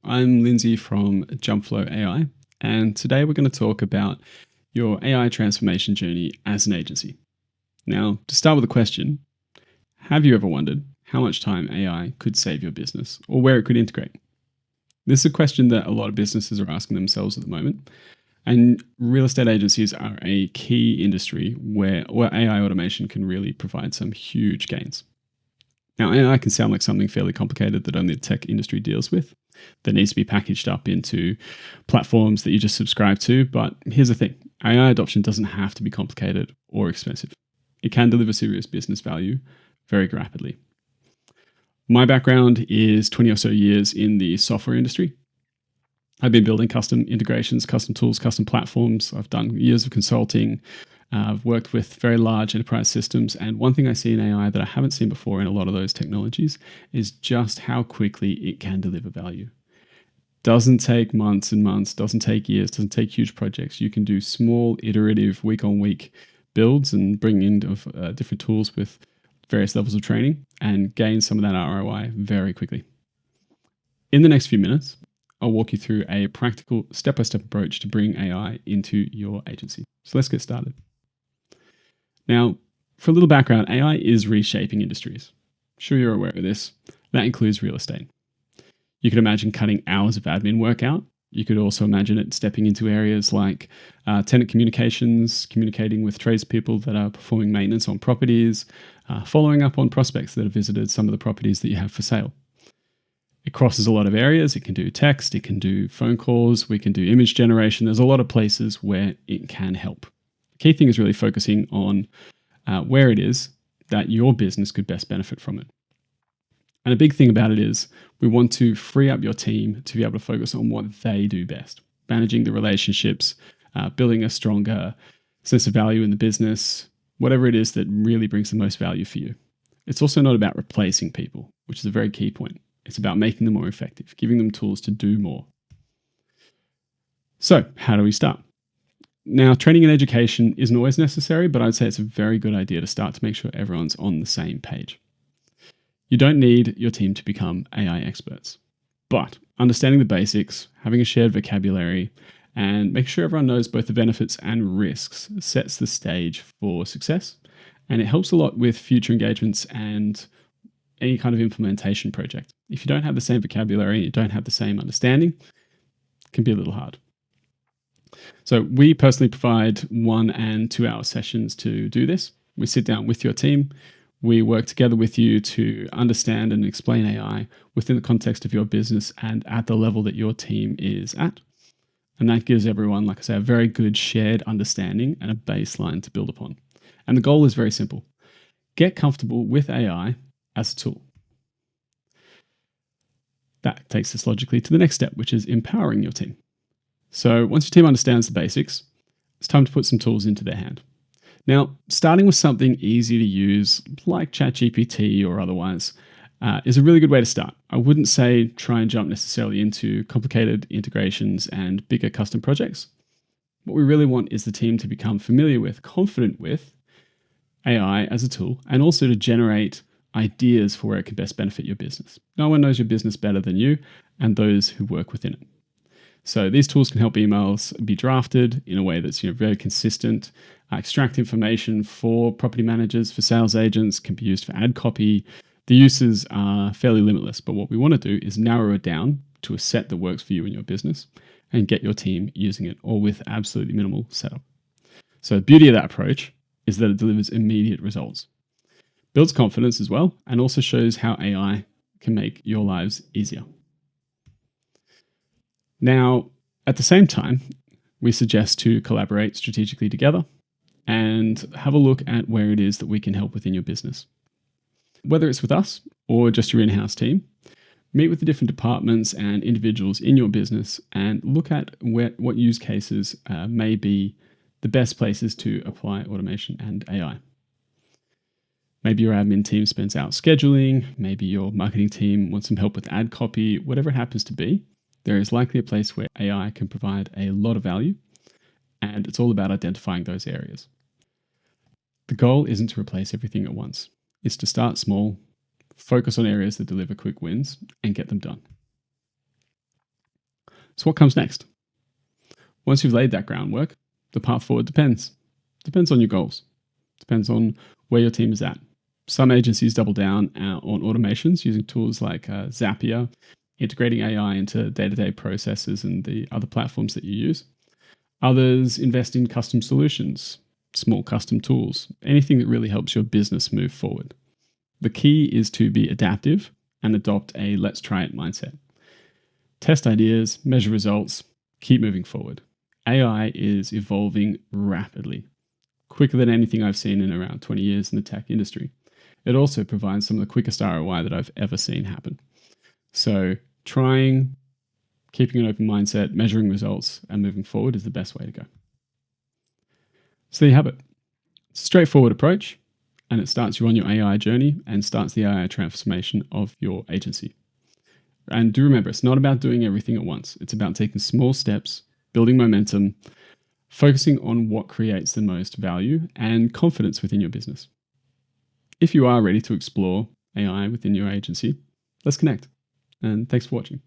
I'm Lindsay from Jumpflow AI, and today we're going to talk about your AI transformation journey as an agency. Now, to start with a question, have you ever wondered how much time AI could save your business or where it could integrate? This is a question that a lot of businesses are asking themselves at the moment, and real estate agencies are a key industry where AI automation can really provide some huge gains. Now, AI can sound like something fairly complicated that only the tech industry deals with, that needs to be packaged up into platforms that you just subscribe to. But here's the thing, AI adoption doesn't have to be complicated or expensive. It can deliver serious business value very rapidly. My background is 20 or so years in the software industry. I've been building custom integrations, custom tools, custom platforms. I've done years of consulting. I've worked with very large enterprise systems. And one thing I see in AI that I haven't seen before in a lot of those technologies is just how quickly it can deliver value. Doesn't take months and months, doesn't take years, doesn't take huge projects. You can do small, iterative, week-on-week builds and bring in different tools with various levels of training and gain some of that ROI very quickly. In the next few minutes, I'll walk you through a practical step-by-step approach to bring AI into your agency. So let's get started. Now, for a little background, AI is reshaping industries. I'm sure you're aware of this. That includes real estate. You could imagine cutting hours of admin work out. You could also imagine it stepping into areas like tenant communications, communicating with tradespeople that are performing maintenance on properties, following up on prospects that have visited some of the properties that you have for sale. It crosses a lot of areas. It can do text, it can do phone calls, we can do image generation. There's a lot of places where it can help. The key thing is really focusing on where it is that your business could best benefit from it. And a big thing about it is we want to free up your team to be able to focus on what they do best, managing the relationships, building a stronger sense of value in the business, whatever it is that really brings the most value for you. It's also not about replacing people, which is a very key point. It's about making them more effective, giving them tools to do more. So, how do we start? Now, training and education isn't always necessary, but I'd say it's a very good idea to start to make sure everyone's on the same page. You don't need your team to become AI experts, but understanding the basics, having a shared vocabulary, and making sure everyone knows both the benefits and risks sets the stage for success. And it helps a lot with future engagements and any kind of implementation project. If you don't have the same vocabulary, you don't have the same understanding, it can be a little hard. So we personally provide 1 and 2 hour sessions to do this. We sit down with your team. We work together with you to understand and explain AI within the context of your business and at the level that your team is at. And that gives everyone, like I say, a very good shared understanding and a baseline to build upon. And the goal is very simple. Get comfortable with AI as a tool. That takes us logically to the next step, which is empowering your team. So once your team understands the basics, it's time to put some tools into their hand. Now, starting with something easy to use, like ChatGPT or otherwise, is a really good way to start. I wouldn't say try and jump necessarily into complicated integrations and bigger custom projects. What we really want is the team to become familiar with, confident with AI as a tool, and also to generate ideas for where it can best benefit your business. No one knows your business better than you and those who work within it. So these tools can help emails be drafted in a way that's very consistent, extract information for property managers, for sales agents, can be used for ad copy. The uses are fairly limitless, but what we want to do is narrow it down to a set that works for you and your business and get your team using it, all with absolutely minimal setup. So the beauty of that approach is that it delivers immediate results, builds confidence as well, and also shows how AI can make your lives easier. Now, at the same time, we suggest to collaborate strategically together and have a look at where it is that we can help within your business. Whether it's with us or just your in-house team, meet with the different departments and individuals in your business and look at what use cases may be the best places to apply automation and AI. Maybe your admin team spends out scheduling, maybe your marketing team wants some help with ad copy, whatever it happens to be. There is likely a place where AI can provide a lot of value, and it's all about identifying those areas. The goal isn't to replace everything at once. It's to start small, focus on areas that deliver quick wins, and get them done. So what comes next? Once you've laid that groundwork, the path forward depends. Depends on your goals. Depends on where your team is at. Some agencies double down on automations using tools like Zapier, integrating AI into day-to-day processes and the other platforms that you use. Others invest in custom solutions, small custom tools, anything that really helps your business move forward. The key is to be adaptive and adopt a let's try it mindset. Test ideas, measure results, keep moving forward. AI is evolving rapidly, quicker than anything I've seen in around 20 years in the tech industry. It also provides some of the quickest ROI that I've ever seen happen. So trying, keeping an open mindset, measuring results, and moving forward is the best way to go. So there you have it. It's a straightforward approach, and it starts you on your AI journey and starts the AI transformation of your agency. And do remember, it's not about doing everything at once. It's about taking small steps, building momentum, focusing on what creates the most value and confidence within your business. If you are ready to explore AI within your agency, let's connect. And thanks for watching.